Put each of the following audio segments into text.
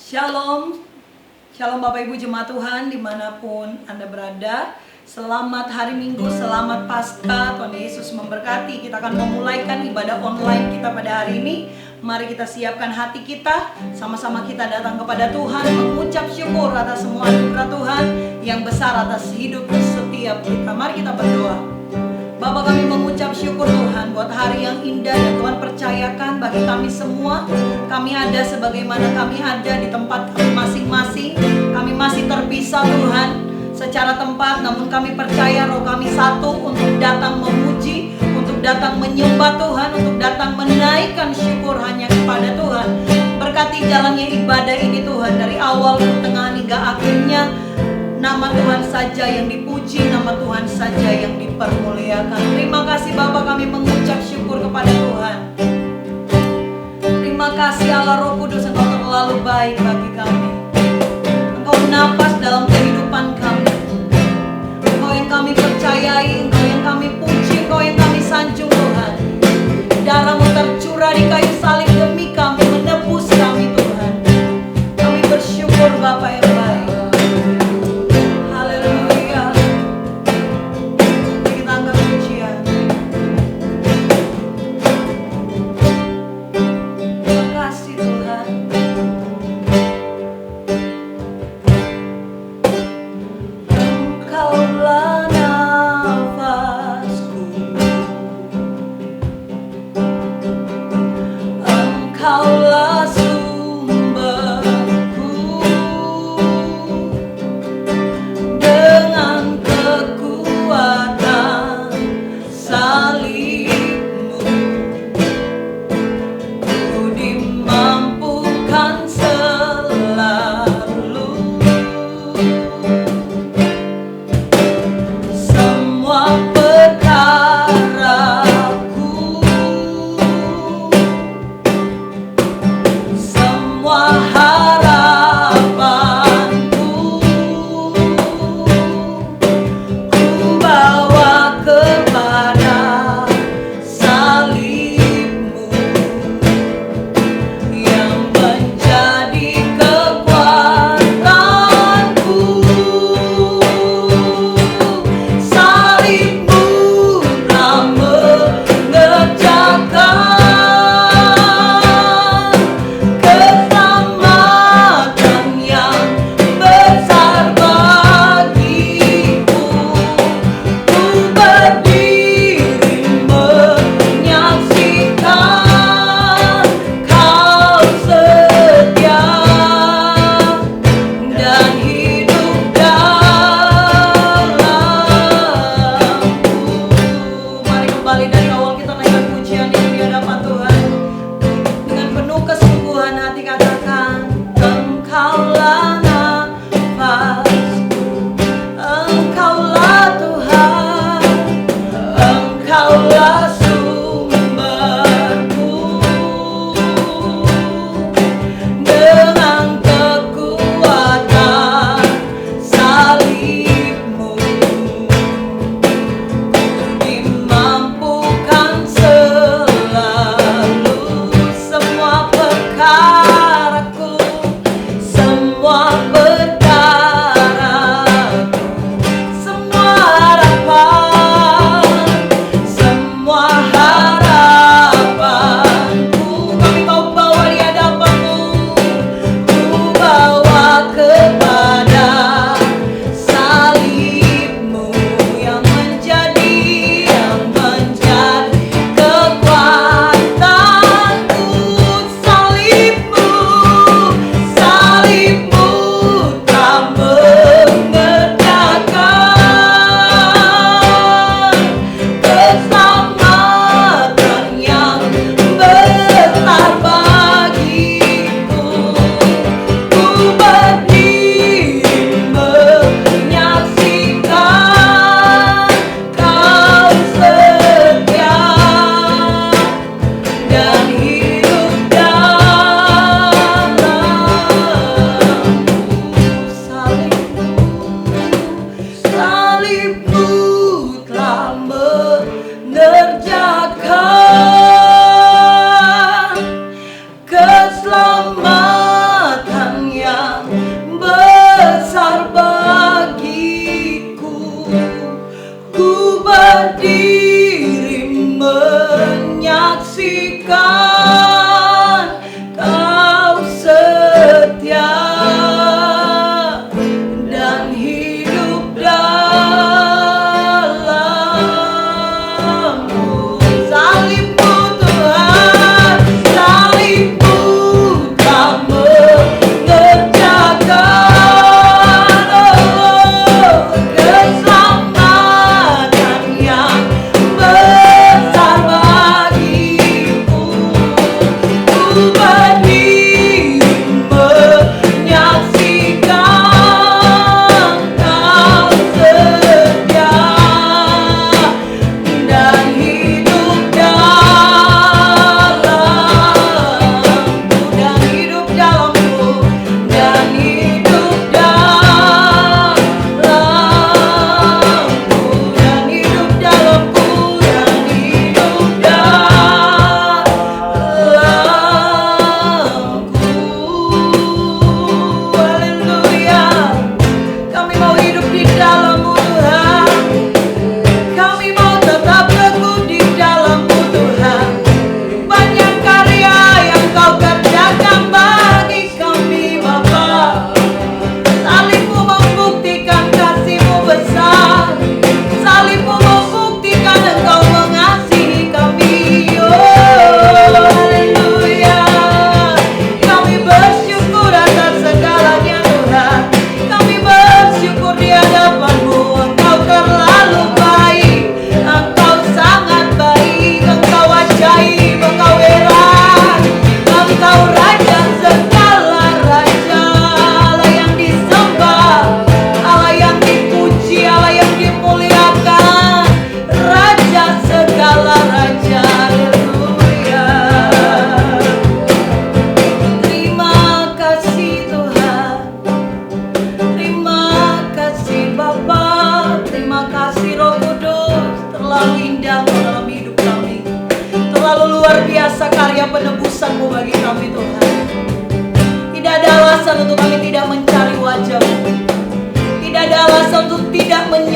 Shalom, Shalom Bapak Ibu Jemaat Tuhan dimanapun Anda berada. Selamat hari Minggu, selamat Paskah. Tuhan Yesus memberkati. Kita akan memulaikan ibadah online kita pada hari ini. Mari kita siapkan hati kita, sama-sama kita datang kepada Tuhan, mengucap syukur atas semua anugerah Tuhan yang besar atas hidup setiap kita. Mari kita berdoa. Bapa, kami mengucap syukur Tuhan buat hari yang indah yang Tuhan percayakan bagi kami semua. Kami ada sebagaimana kami ada di tempat kami masing-masing. Kami masih terpisah Tuhan secara tempat, namun kami percaya roh kami satu untuk datang memuji, untuk datang menyembah Tuhan, untuk datang menaikkan syukur hanya kepada Tuhan. Berkati jalannya ibadah ini Tuhan, dari awal, pertengahan hingga akhirnya. Nama Tuhan saja yang dipuji, nama Tuhan saja yang dipermuliakan. Terima kasih Bapa, kami mengucap syukur kepada Tuhan. Terima kasih Allah Roh Kudus, Engkau terlalu baik bagi kami. Engkau napas dalam kehidupan kami. Engkau yang kami percayai, Engkau yang kami puji, Engkau yang kami sanjung Tuhan. Darah-Mu tercurah di kayu salib demi kami, menebus kami Tuhan. Kami bersyukur Bapa yang baik.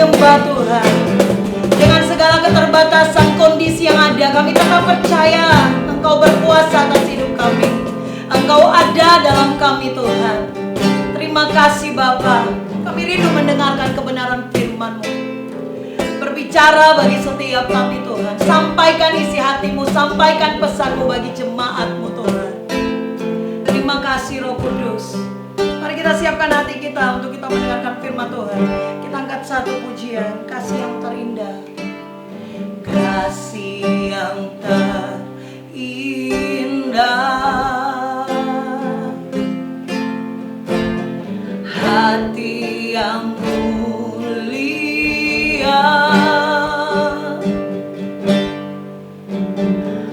menyembah Tuhan. Dengan segala keterbatasan kondisi yang ada, kami tetap percaya Engkau berkuasa atas hidup kami. Engkau ada dalam kami Tuhan. Terima kasih Bapa. Kami rindu mendengarkan kebenaran firman-Mu. Berbicara bagi setiap kami Tuhan. Sampaikan isi hati-Mu, sampaikan pesan-Mu bagi jemaat-Mu Tuhan. Terima kasih Roh Kudus. Mari kita siapkan hati kita untuk kita mendengarkan firman Tuhan. Kita angkat satu pujian, kasih yang terindah. Kasih yang terindah, hati yang mulia,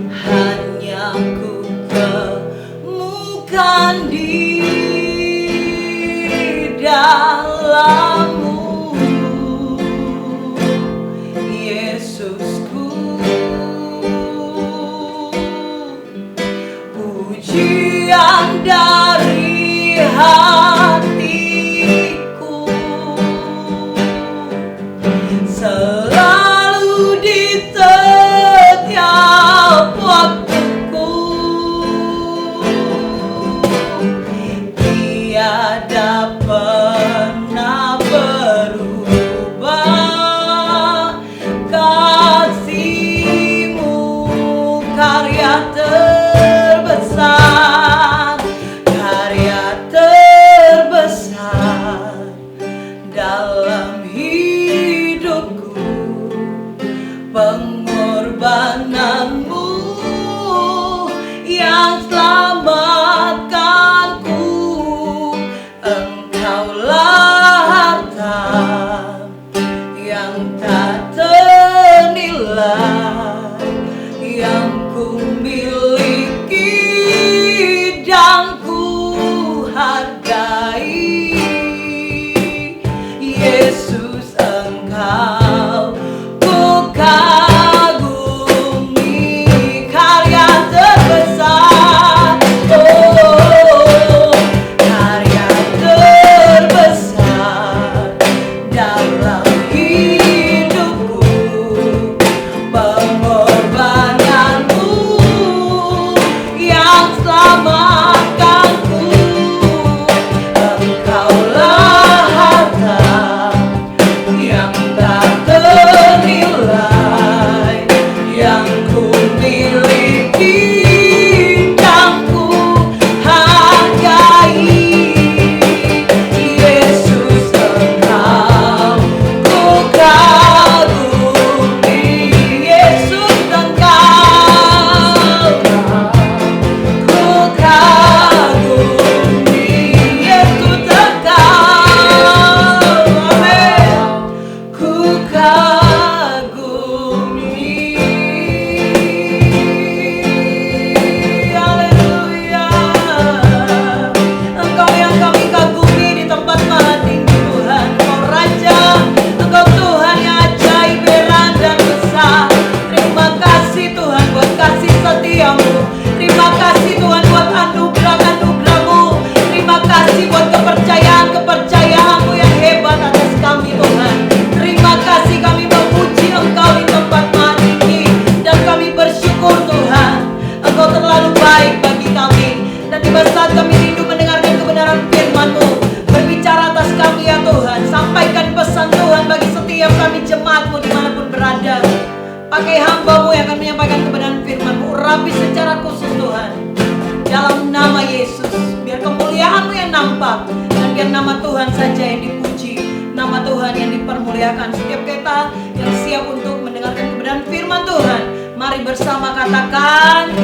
hanya ku temukan di dalam-Mu, Yesusku. Pujian dari hatiku selalu di setiap waktuku. Tiada pernah berubah kasih-Mu, karya terbesar, karya terbesar dalam hidupku. Pengorbanan-Mu yang selamatkanku. Engkaulah harta yang tak ternilai, yang ku miliki dan ku hargai. Yesus, Engkau ku kagumi, karya terbesar, oh, karya terbesar dalam hidupku. Pengorbanan-Mu yang selamatkanku. Engkaulah harta yang tak ternilai, yang ku miliki dan ku hargai. Yesus, Engkau ku kagumi. Yesus, Engkau ku kagumi. Yesus, Engkau, amin, ku kagumi. Haleluya. Engkau yang kami kagumi di tempat maha tinggi Tuhan. Engkau Raja, Engkau Tuhan yang ajaib, heran dan besar. Terima kasih Tuhan buat kasih setia-Mu. Terima kasih Tuhan buat anugerah-anugerah-Mu. Terima kasih buat kepercayaan-kepercayaan-Mu yang hebat atas kami Tuhan. Terima kasih, kami memuji Engkau di tempat maha tinggi. Dan kami bersyukur Tuhan, Engkau terlalu baik bagi kami. Dan tiba saat kami rindu mendengarkan kebenaran firman-Mu. Berbicara atas kami ya Tuhan. Sampaikan pesan Tuhan bagi setiap kami jemaat-Mu dimanapun berada. Pakai hamba-Mu yang akan menyampaikan kebenaran firman-Mu. Urapi secara khusus Tuhan. Dalam nama Yesus, biar kemuliaan-Mu yang nampak. Dan biar nama Tuhan saja yang dipuji, nama Tuhan yang dipermuliakan. Setiap kita yang siap untuk mendengarkan kebenaran firman Tuhan, mari bersama katakan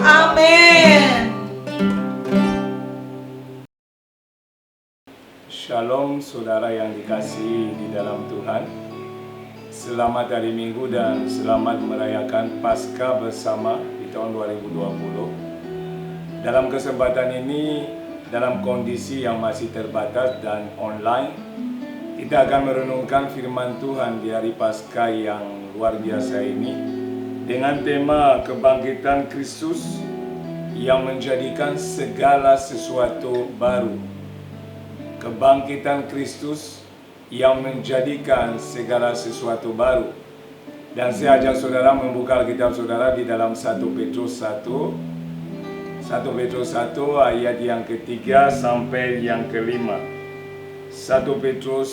amin. Shalom saudara yang dikasihi di dalam Tuhan. Selamat hari Minggu dan selamat merayakan Paskah bersama di tahun 2020. Dalam kesempatan ini, dalam kondisi yang masih terbatas dan online, kita akan merenungkan firman Tuhan di hari Paskah yang luar biasa ini dengan tema kebangkitan Kristus yang menjadikan segala sesuatu baru. Kebangkitan Kristus yang menjadikan segala sesuatu baru. Dan saya ajak saudara membuka Alkitab saudara di dalam 1 Petrus 1 ayat yang ketiga sampai yang kelima. 1 Petrus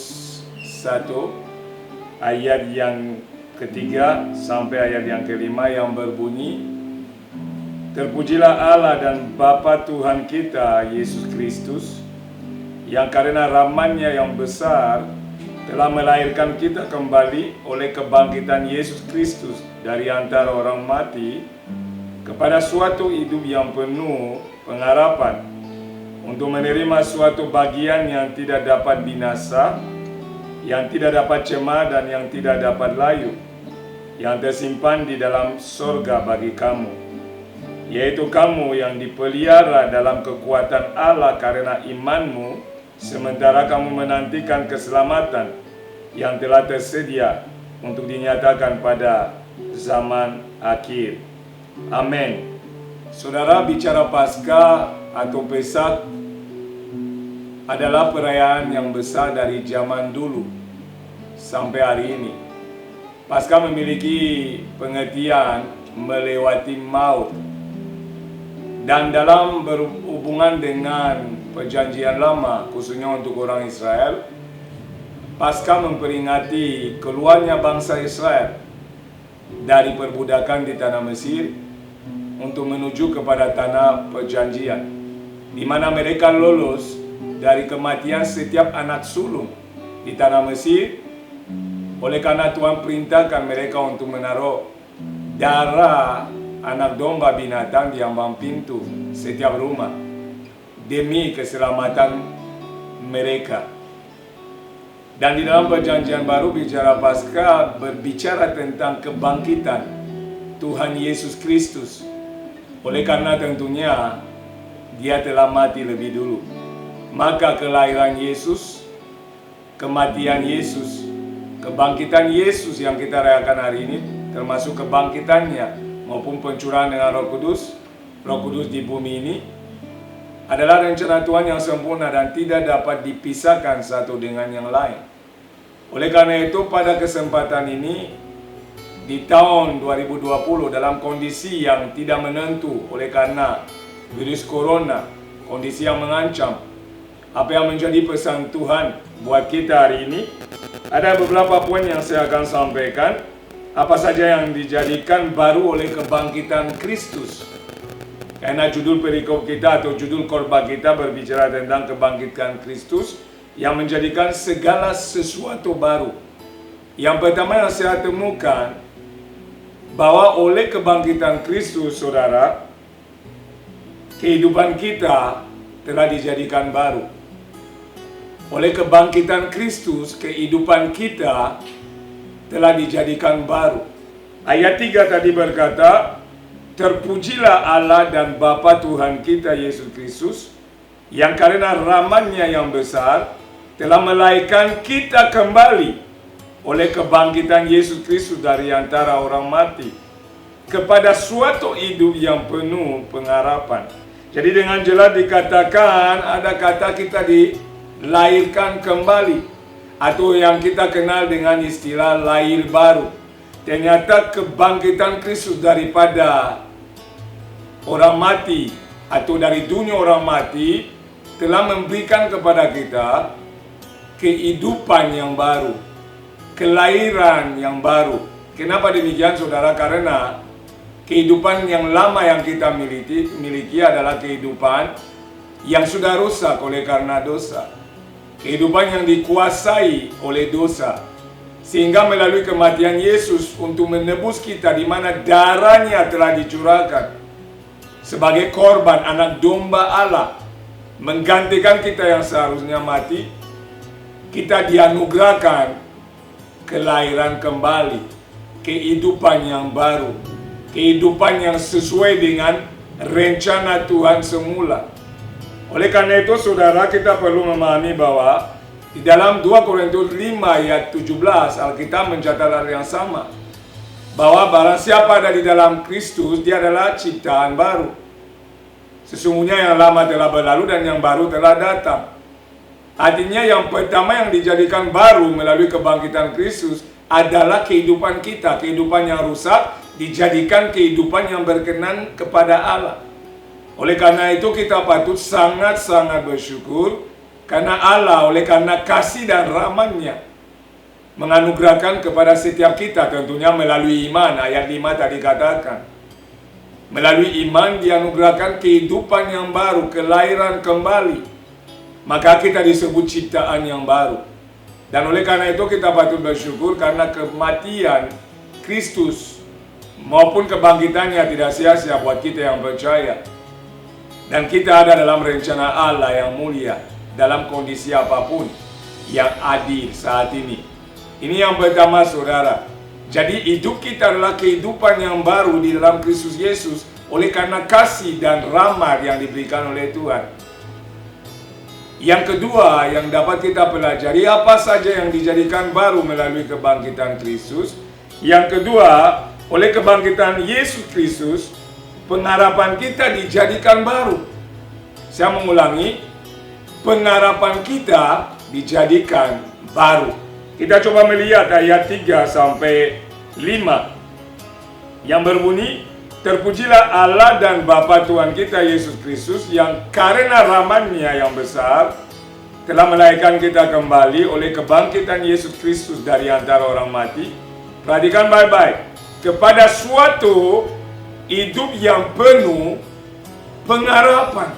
1 ayat yang ketiga sampai ayat yang kelima yang berbunyi, terpujilah Allah dan Bapa Tuhan kita Yesus Kristus, yang karena rahmat-Nya yang besar telah melahirkan kita kembali oleh kebangkitan Yesus Kristus dari antara orang mati kepada suatu hidup yang penuh pengharapan, untuk menerima suatu bagian yang tidak dapat binasa, yang tidak dapat cemar dan yang tidak dapat layu, yang tersimpan di dalam sorga bagi kamu, yaitu kamu yang dipelihara dalam kekuatan Allah karena imanmu, sementara kamu menantikan keselamatan yang telah tersedia untuk dinyatakan pada zaman akhir. Amin. Saudara, bicara Paskah atau Pesak adalah perayaan yang besar dari zaman dulu sampai hari ini. Paskah memiliki pengertian melewati maut, dan dalam berhubungan dengan Perjanjian Lama, khususnya untuk orang Israel, Paskah memperingati keluarnya bangsa Israel dari perbudakan di tanah Mesir untuk menuju kepada tanah perjanjian, di mana mereka lolos dari kematian setiap anak sulung di tanah Mesir. Oleh karena Tuhan perintahkan mereka untuk menaruh darah anak domba binatang di ambang pintu setiap rumah demi keselamatan mereka. Dan di dalam Perjanjian Baru, bicara Paskah berbicara tentang kebangkitan Tuhan Yesus Kristus. Oleh karena tentunya Dia telah mati lebih dulu, maka kelahiran Yesus, kematian Yesus, kebangkitan Yesus yang kita rayakan hari ini, termasuk kebangkitannya maupun pencurahan dengan Roh Kudus di bumi ini, adalah rencana Tuhan yang sempurna dan tidak dapat dipisahkan satu dengan yang lain. Oleh karena itu, pada kesempatan ini, di tahun 2020, dalam kondisi yang tidak menentu oleh karena virus corona, kondisi yang mengancam, apa yang menjadi pesan Tuhan buat kita hari ini, ada beberapa poin yang saya akan sampaikan. Apa saja yang dijadikan baru oleh kebangkitan Kristus. Karena judul perikop kita atau judul khotbah kita berbicara tentang kebangkitan Kristus yang menjadikan segala sesuatu baru. Yang pertama yang saya temukan, bahwa oleh kebangkitan Kristus, saudara, kehidupan kita telah dijadikan baru. Oleh kebangkitan Kristus, kehidupan kita telah dijadikan baru. Ayat 3 tadi berkata, terpujilah Allah dan Bapa Tuhan kita Yesus Kristus, yang karena rahmat-Nya yang besar telah melahirkan kita kembali oleh kebangkitan Yesus Kristus dari antara orang mati kepada suatu hidup yang penuh pengharapan. Jadi dengan jelas dikatakan ada kata kita dilahirkan kembali, atau yang kita kenal dengan istilah lahir baru. Ternyata kebangkitan Kristus daripada orang mati atau dari dunia orang mati telah memberikan kepada kita kehidupan yang baru, kelahiran yang baru. Kenapa demikian, saudara? Karena kehidupan yang lama yang kita miliki adalah kehidupan yang sudah rusak oleh karena dosa. Kehidupan yang dikuasai oleh dosa. Sehingga melalui kematian Yesus untuk menebus kita, di mana darahnya telah dicurahkan sebagai korban anak domba Allah, menggantikan kita yang seharusnya mati, kita dianugerahkan kelahiran kembali, kehidupan yang baru, kehidupan yang sesuai dengan rencana Tuhan semula. Oleh karena itu, saudara, kita perlu memahami bahwa di dalam 2 Korintus 5 ayat 17, Alkitab mencatat hal yang sama. Bahwa barang siapa ada di dalam Kristus, dia adalah ciptaan baru. Sesungguhnya yang lama telah berlalu dan yang baru telah datang. Artinya yang pertama yang dijadikan baru melalui kebangkitan Kristus adalah kehidupan kita. Kehidupan yang rusak dijadikan kehidupan yang berkenan kepada Allah. Oleh karena itu kita patut sangat-sangat bersyukur karena Allah oleh karena kasih dan rahmat-Nya menganugerahkan kepada setiap kita, tentunya melalui iman. Ayat 5 tadi katakan, melalui iman dianugerahkan kehidupan yang baru, kelahiran kembali. Maka kita disebut ciptaan yang baru. Dan oleh karena itu kita patut bersyukur karena kematian Kristus maupun kebangkitannya tidak sia-sia buat kita yang percaya. Dan kita ada dalam rencana Allah yang mulia dalam kondisi apapun yang adil saat ini. Ini yang pertama, saudara. Jadi hidup kita adalah kehidupan yang baru di dalam Kristus Yesus oleh karena kasih dan rahmat yang diberikan oleh Tuhan. Yang kedua yang dapat kita pelajari, apa saja yang dijadikan baru melalui kebangkitan Kristus. Yang kedua, oleh kebangkitan Yesus Kristus, pengharapan kita dijadikan baru. Saya mengulangi, pengharapan kita dijadikan baru. Kita coba melihat ayat 3 sampai 5 yang berbunyi, terpujilah Allah dan Bapa Tuhan kita Yesus Kristus yang karena rahmat-Nya yang besar telah melahirkan kita kembali oleh kebangkitan Yesus Kristus dari antara orang mati. Perhatikan baik-baik, kepada suatu hidup yang penuh pengharapan.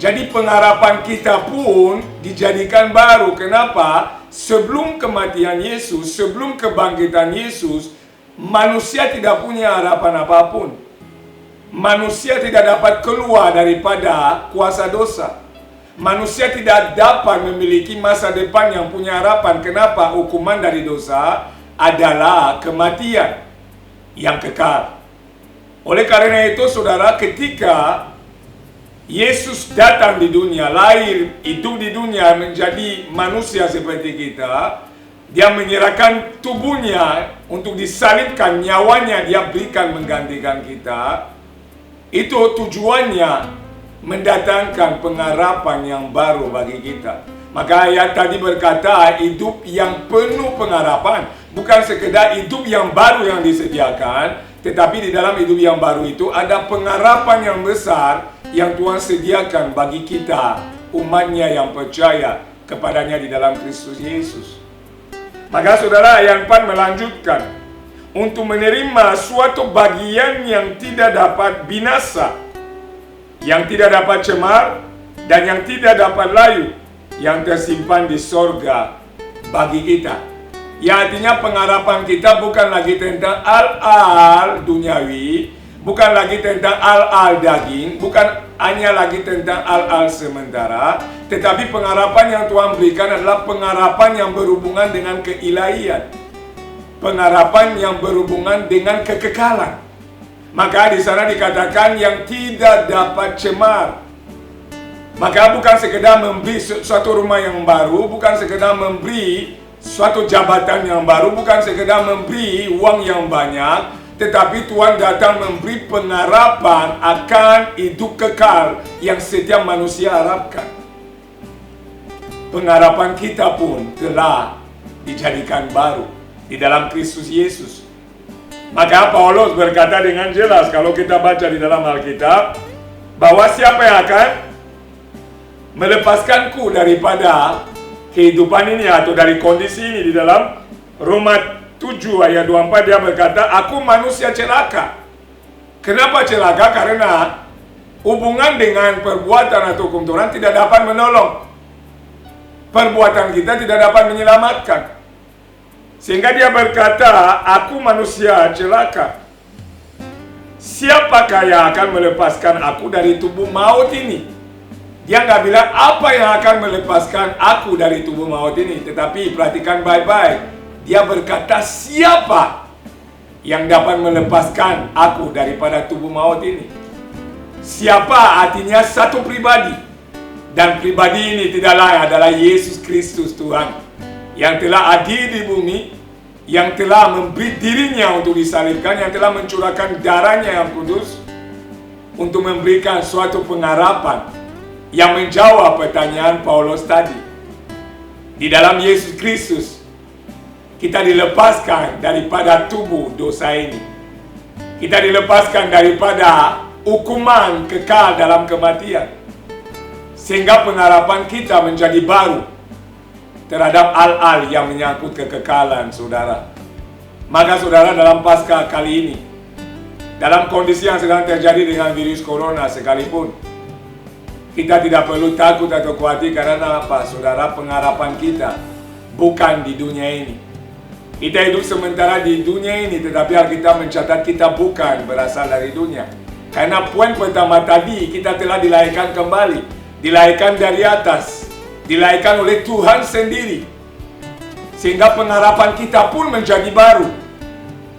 Jadi pengharapan kita pun dijadikan baru. Kenapa? Sebelum kematian Yesus, sebelum kebangkitan Yesus, manusia tidak punya harapan apapun. Manusia tidak dapat keluar daripada kuasa dosa. Manusia tidak dapat memiliki masa depan yang punya harapan. Kenapa? Hukuman dari dosa adalah kematian yang kekal. Oleh karena itu, saudara, ketika Yesus datang di dunia, lahir, hidup di dunia, menjadi manusia seperti kita, Dia menyerahkan tubuhnya untuk disalibkan, nyawanya Dia berikan menggantikan kita. Itu tujuannya mendatangkan pengharapan yang baru bagi kita. Maka ayat tadi berkata hidup yang penuh pengharapan, bukan sekedar hidup yang baru yang disediakan, tetapi di dalam hidup yang baru itu ada pengharapan yang besar yang Tuhan sediakan bagi kita, umat-Nya yang percaya kepadanya di dalam Kristus Yesus. Maka saudara, ayat 4 melanjutkan, untuk menerima suatu bagian yang tidak dapat binasa, yang tidak dapat cemar, dan yang tidak dapat layu, yang tersimpan di sorga bagi kita. Ya, artinya pengharapan kita bukan lagi tentang al-al duniawi, bukan lagi tentang al-al daging, bukan hanya lagi tentang al-al sementara, tetapi pengharapan yang Tuhan berikan adalah pengharapan yang berhubungan dengan keilahian. Pengharapan yang berhubungan dengan kekekalan. Maka di sana dikatakan yang tidak dapat cemar. Maka bukan sekedar memberi suatu rumah yang baru, bukan sekedar memberi suatu jabatan yang baru, bukan sekedar memberi uang yang banyak, tetapi Tuhan datang memberi pengharapan akan hidup kekal yang setiap manusia harapkan. Pengharapan kita pun telah dijadikan baru di dalam Kristus Yesus. Maka Paulus berkata dengan jelas kalau kita baca di dalam Alkitab, bahwa siapa yang akan melepaskanku daripada kehidupan ini atau dari kondisi ini. Di dalam Roma 7 ayat 24 dia berkata, aku manusia celaka. Kenapa celaka? Karena hubungan dengan perbuatan atau hukum Tuhan tidak dapat menolong. Perbuatan kita tidak dapat menyelamatkan. Sehingga dia berkata, aku manusia celaka. Siapakah yang akan melepaskan aku dari tubuh maut ini? Dia nggak bilang apa yang akan melepaskan aku dari tubuh maut ini. Tetapi perhatikan baik-baik. Dia berkata, siapa yang dapat melepaskan aku daripada tubuh maut ini? Siapa artinya satu pribadi. Dan pribadi ini tidak lain adalah Yesus Kristus Tuhan, yang telah hadir di bumi, yang telah memberi dirinya untuk disalibkan, yang telah mencurahkan darahnya yang kudus untuk memberikan suatu pengharapan yang menjawab pertanyaan Paulus tadi. Di dalam Yesus Kristus, kita dilepaskan daripada tubuh dosa ini. Kita dilepaskan daripada hukuman kekal dalam kematian. Sehingga pengharapan kita menjadi baru terhadap hal-hal yang menyangkut kekekalan saudara. Maka saudara, dalam Paskah kali ini, dalam kondisi yang sedang terjadi dengan virus corona sekalipun, kita tidak perlu takut atau khawatir. Karena apa? Saudara, pengharapan kita bukan di dunia ini. Kita hidup sementara di dunia ini, tetapi Alkitab mencatat kita bukan berasal dari dunia. Karena poin pertama tadi, kita telah dilahirkan kembali, dilahirkan dari atas, dilahirkan oleh Tuhan sendiri. Sehingga pengharapan kita pun menjadi baru.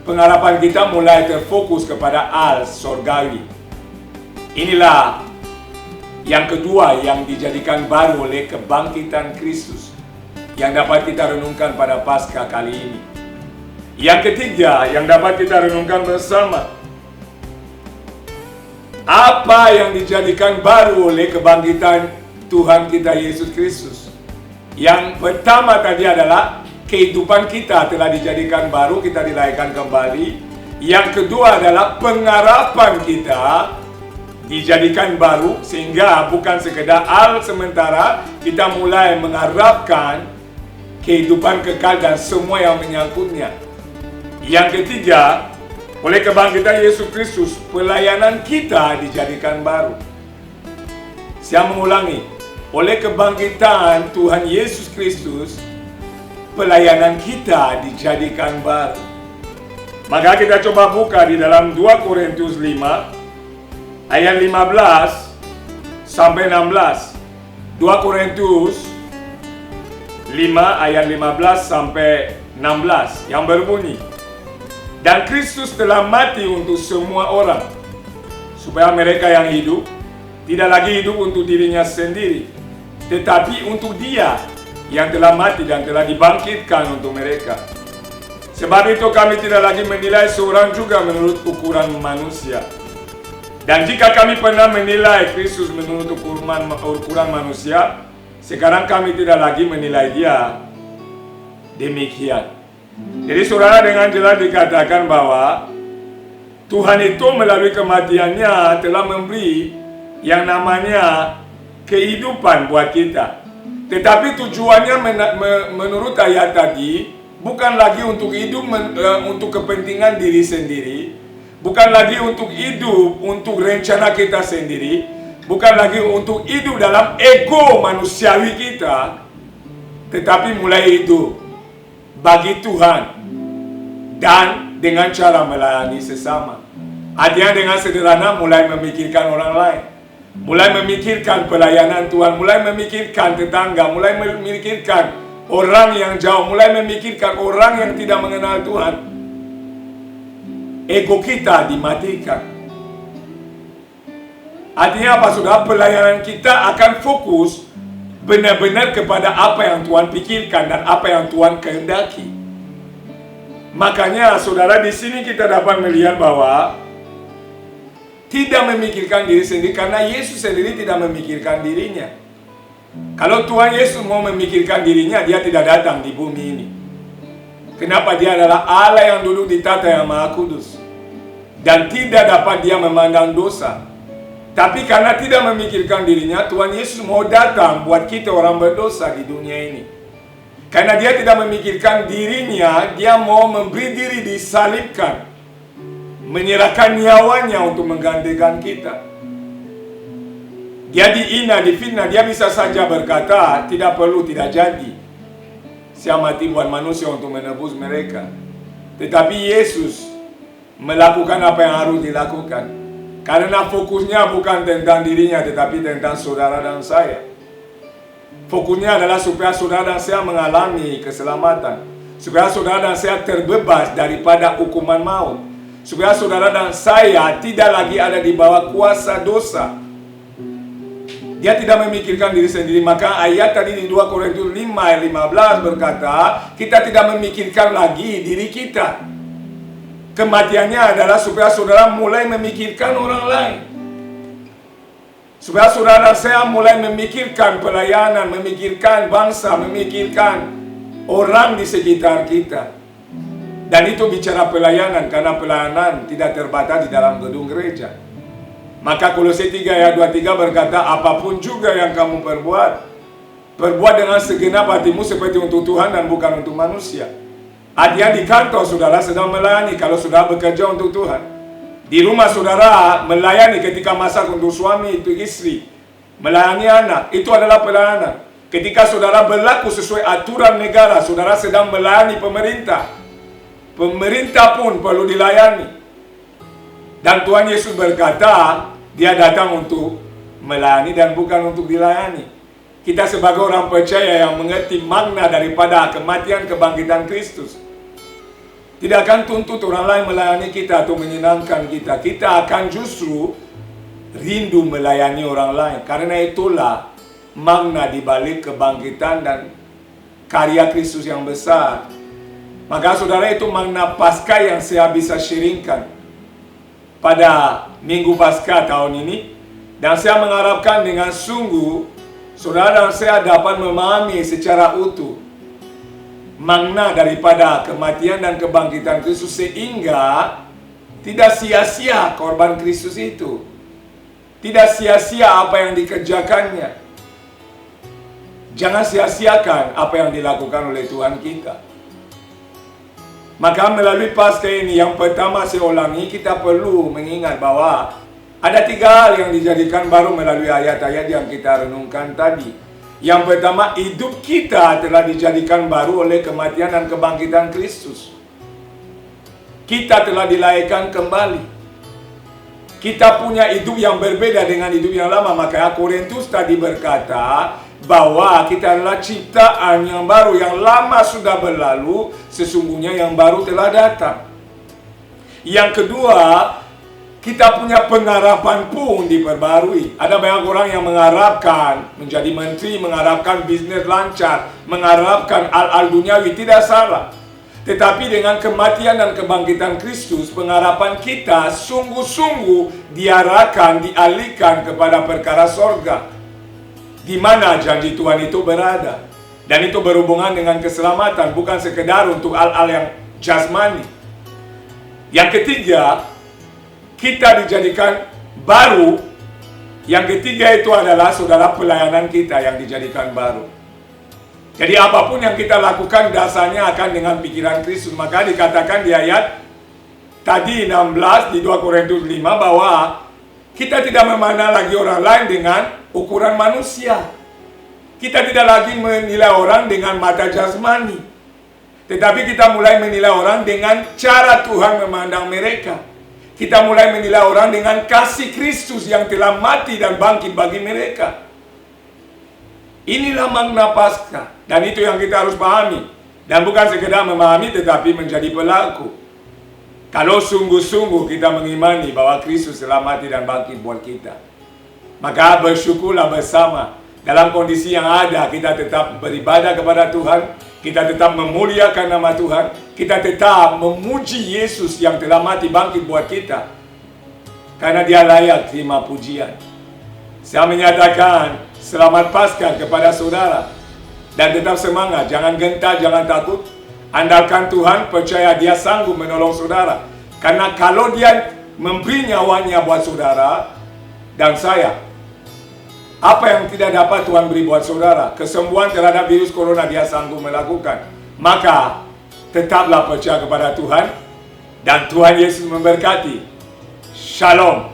Pengharapan kita mulai terfokus kepada hal surgawi. Inilah yang kedua yang dijadikan baru oleh kebangkitan Kristus, yang dapat kita renungkan pada Paskah kali ini. Yang ketiga yang dapat kita renungkan bersama, apa yang dijadikan baru oleh kebangkitan Tuhan kita Yesus Kristus. Yang pertama tadi adalah kehidupan kita telah dijadikan baru, kita dilahirkan kembali. Yang kedua adalah pengharapan kita dijadikan baru, sehingga bukan sekedar hal sementara, kita mulai mengharapkan kehidupan kekal dan semua yang menyangkutnya. Yang ketiga, oleh kebangkitan Yesus Kristus, pelayanan kita dijadikan baru. Saya mengulangi, oleh kebangkitan Tuhan Yesus Kristus, pelayanan kita dijadikan baru. Maka kita coba buka di dalam 2 Korintus 5 ayat 15 sampai 16. 2 Korintus 5 ayat 15 sampai 16 yang berbunyi, dan Kristus telah mati untuk semua orang, supaya mereka yang hidup tidak lagi hidup untuk dirinya sendiri, tetapi untuk Dia yang telah mati dan telah dibangkitkan untuk mereka. Sebab itu kami tidak lagi menilai seorang juga menurut ukuran manusia. Dan jika kami pernah menilai Kristus menurut ukuran manusia, sekarang kami tidak lagi menilai Dia demikian. Jadi saudara, dengan jelas dikatakan bahwa Tuhan itu melalui kematiannya telah memberi yang namanya kehidupan buat kita. Tetapi tujuannya menurut ayat tadi bukan lagi untuk hidup untuk kepentingan diri sendiri, bukan lagi untuk hidup untuk rencana kita sendiri, bukan lagi untuk hidup dalam ego manusiawi kita, tetapi mulai hidup bagi Tuhan dan dengan cara melayani sesama. Artinya dengan sederhana mulai memikirkan orang lain, mulai memikirkan pelayanan Tuhan, mulai memikirkan tetangga, mulai memikirkan orang yang jauh, mulai memikirkan orang yang tidak mengenal Tuhan. Ego kita dimatikan. Artinya apa saudara? Pelayanan kita akan fokus benar-benar kepada apa yang Tuhan pikirkan dan apa yang Tuhan kehendaki. Makanya saudara, di sini kita dapat melihat bahwa tidak memikirkan diri sendiri, karena Yesus sendiri tidak memikirkan dirinya. Kalau Tuhan Yesus mau memikirkan dirinya, Dia tidak datang di bumi ini. Kenapa? Dia adalah Allah yang duduk di tahta yang Maha Kudus, dan tidak dapat Dia memandang dosa. Tapi karena tidak memikirkan dirinya, Tuhan Yesus mau datang buat kita orang berdosa di dunia ini. Karena Dia tidak memikirkan dirinya, Dia mau memberi diri disalibkan, menyerahkan nyawanya untuk menggantikan kita. Dia dihina, difitnah, Dia bisa saja berkata, tidak perlu, tidak jadi, saya mati buat manusia untuk menebus mereka. Tetapi Yesus melakukan apa yang harus dilakukan, karena fokusnya bukan tentang dirinya, tetapi tentang saudara dan saya. Fokusnya adalah supaya saudara dan saya mengalami keselamatan, supaya saudara dan saya terbebas daripada hukuman maut, supaya saudara dan saya tidak lagi ada di bawah kuasa dosa. Dia tidak memikirkan diri sendiri. Maka ayat tadi di 2 Korintus 5 ayat 15 berkata, kita tidak memikirkan lagi diri kita. Kematiannya adalah supaya saudara mulai memikirkan orang lain. Supaya saudara saya mulai memikirkan pelayanan, memikirkan bangsa, memikirkan orang di sekitar kita. Dan itu bicara pelayanan, karena pelayanan tidak terbatas di dalam gedung gereja. Maka Kolose 3 ayat 23 berkata, apapun juga yang kamu perbuat, perbuat dengan segenap hatimu seperti untuk Tuhan dan bukan untuk manusia. Artinya di kantor saudara sedang melayani kalau saudara bekerja untuk Tuhan. Di rumah saudara melayani ketika masak untuk suami, itu istri. Melayani anak, itu adalah pelayanan. Ketika saudara berlaku sesuai aturan negara, saudara sedang melayani pemerintah. Pemerintah pun perlu dilayani. Dan Tuhan Yesus berkata, dia datang untuk melayani dan bukan untuk dilayani. Kita sebagai orang percaya yang mengerti makna daripada kematian kebangkitan Kristus, tidak akan tuntut orang lain melayani kita atau menyenangkan kita. Kita akan justru rindu melayani orang lain. Karena itulah makna dibalik kebangkitan dan karya Kristus yang besar. Maka saudara, itu makna Paskah yang saya bisa sharingkan pada Minggu Paskah tahun ini. Dan saya mengharapkan dengan sungguh saudara dan saya dapat memahami secara utuh makna daripada kematian dan kebangkitan Kristus, sehingga tidak sia-sia korban Kristus itu. Tidak sia-sia apa yang dikerjakannya. Jangan sia-siakan apa yang dilakukan oleh Tuhan kita. Maka melalui Paskah ini, yang pertama saya ulangi, kita perlu mengingat bahwa ada 3 hal yang dijadikan baru melalui ayat-ayat yang kita renungkan tadi. Yang pertama, hidup kita telah dijadikan baru oleh kematian dan kebangkitan Kristus. Kita telah dilahirkan kembali. Kita punya hidup yang berbeda dengan hidup yang lama. Makanya Korintus tadi berkata bahwa kita adalah ciptaan yang baru. Yang lama sudah berlalu, sesungguhnya yang baru telah datang. Yang kedua, kita punya pengharapan pun diperbarui. Ada banyak orang yang mengharapkan menjadi menteri, mengharapkan bisnis lancar, mengharapkan hal-hal duniawi. Tidak salah. Tetapi dengan kematian dan kebangkitan Kristus, pengharapan kita sungguh-sungguh diarahkan, dialihkan kepada perkara sorga, di mana janji Tuhan itu berada. Dan itu berhubungan dengan keselamatan, bukan sekedar untuk hal-hal yang jasmani. Yang ketiga, kita dijadikan baru. Yang ketiga itu adalah saudara pelayanan kita yang dijadikan baru. Jadi apapun yang kita lakukan dasarnya akan dengan pikiran Kristus. Maka dikatakan di ayat tadi 16 di 2 Korintus 5 bahwa kita tidak memandang lagi orang lain dengan ukuran manusia. Kita tidak lagi menilai orang dengan mata jasmani. Tetapi kita mulai menilai orang dengan cara Tuhan memandang mereka. Kita mulai menilai orang dengan kasih Kristus yang telah mati dan bangkit bagi mereka. Inilah makna Paskah. Dan itu yang kita harus pahami. Dan bukan sekedar memahami, tetapi menjadi pelaku. Kalau sungguh-sungguh kita mengimani bahwa Kristus telah mati dan bangkit buat kita, maka bersyukurlah bersama. Dalam kondisi yang ada, kita tetap beribadah kepada Tuhan. Kita tetap memuliakan nama Tuhan. Kita tetap memuji Yesus yang telah mati bangkit buat kita. Karena dia layak terima pujian. Saya menyatakan selamat Paskah kepada saudara. Dan tetap semangat, jangan gentar, jangan takut. Andalkan Tuhan, percaya dia sanggup menolong saudara. Karena kalau dia memberi nyawanya buat saudara dan saya, apa yang tidak dapat Tuhan beri buat saudara? Kesembuhan terhadap virus corona dia sanggup melakukan. Maka tetaplah percaya kepada Tuhan. Dan Tuhan Yesus memberkati. Shalom.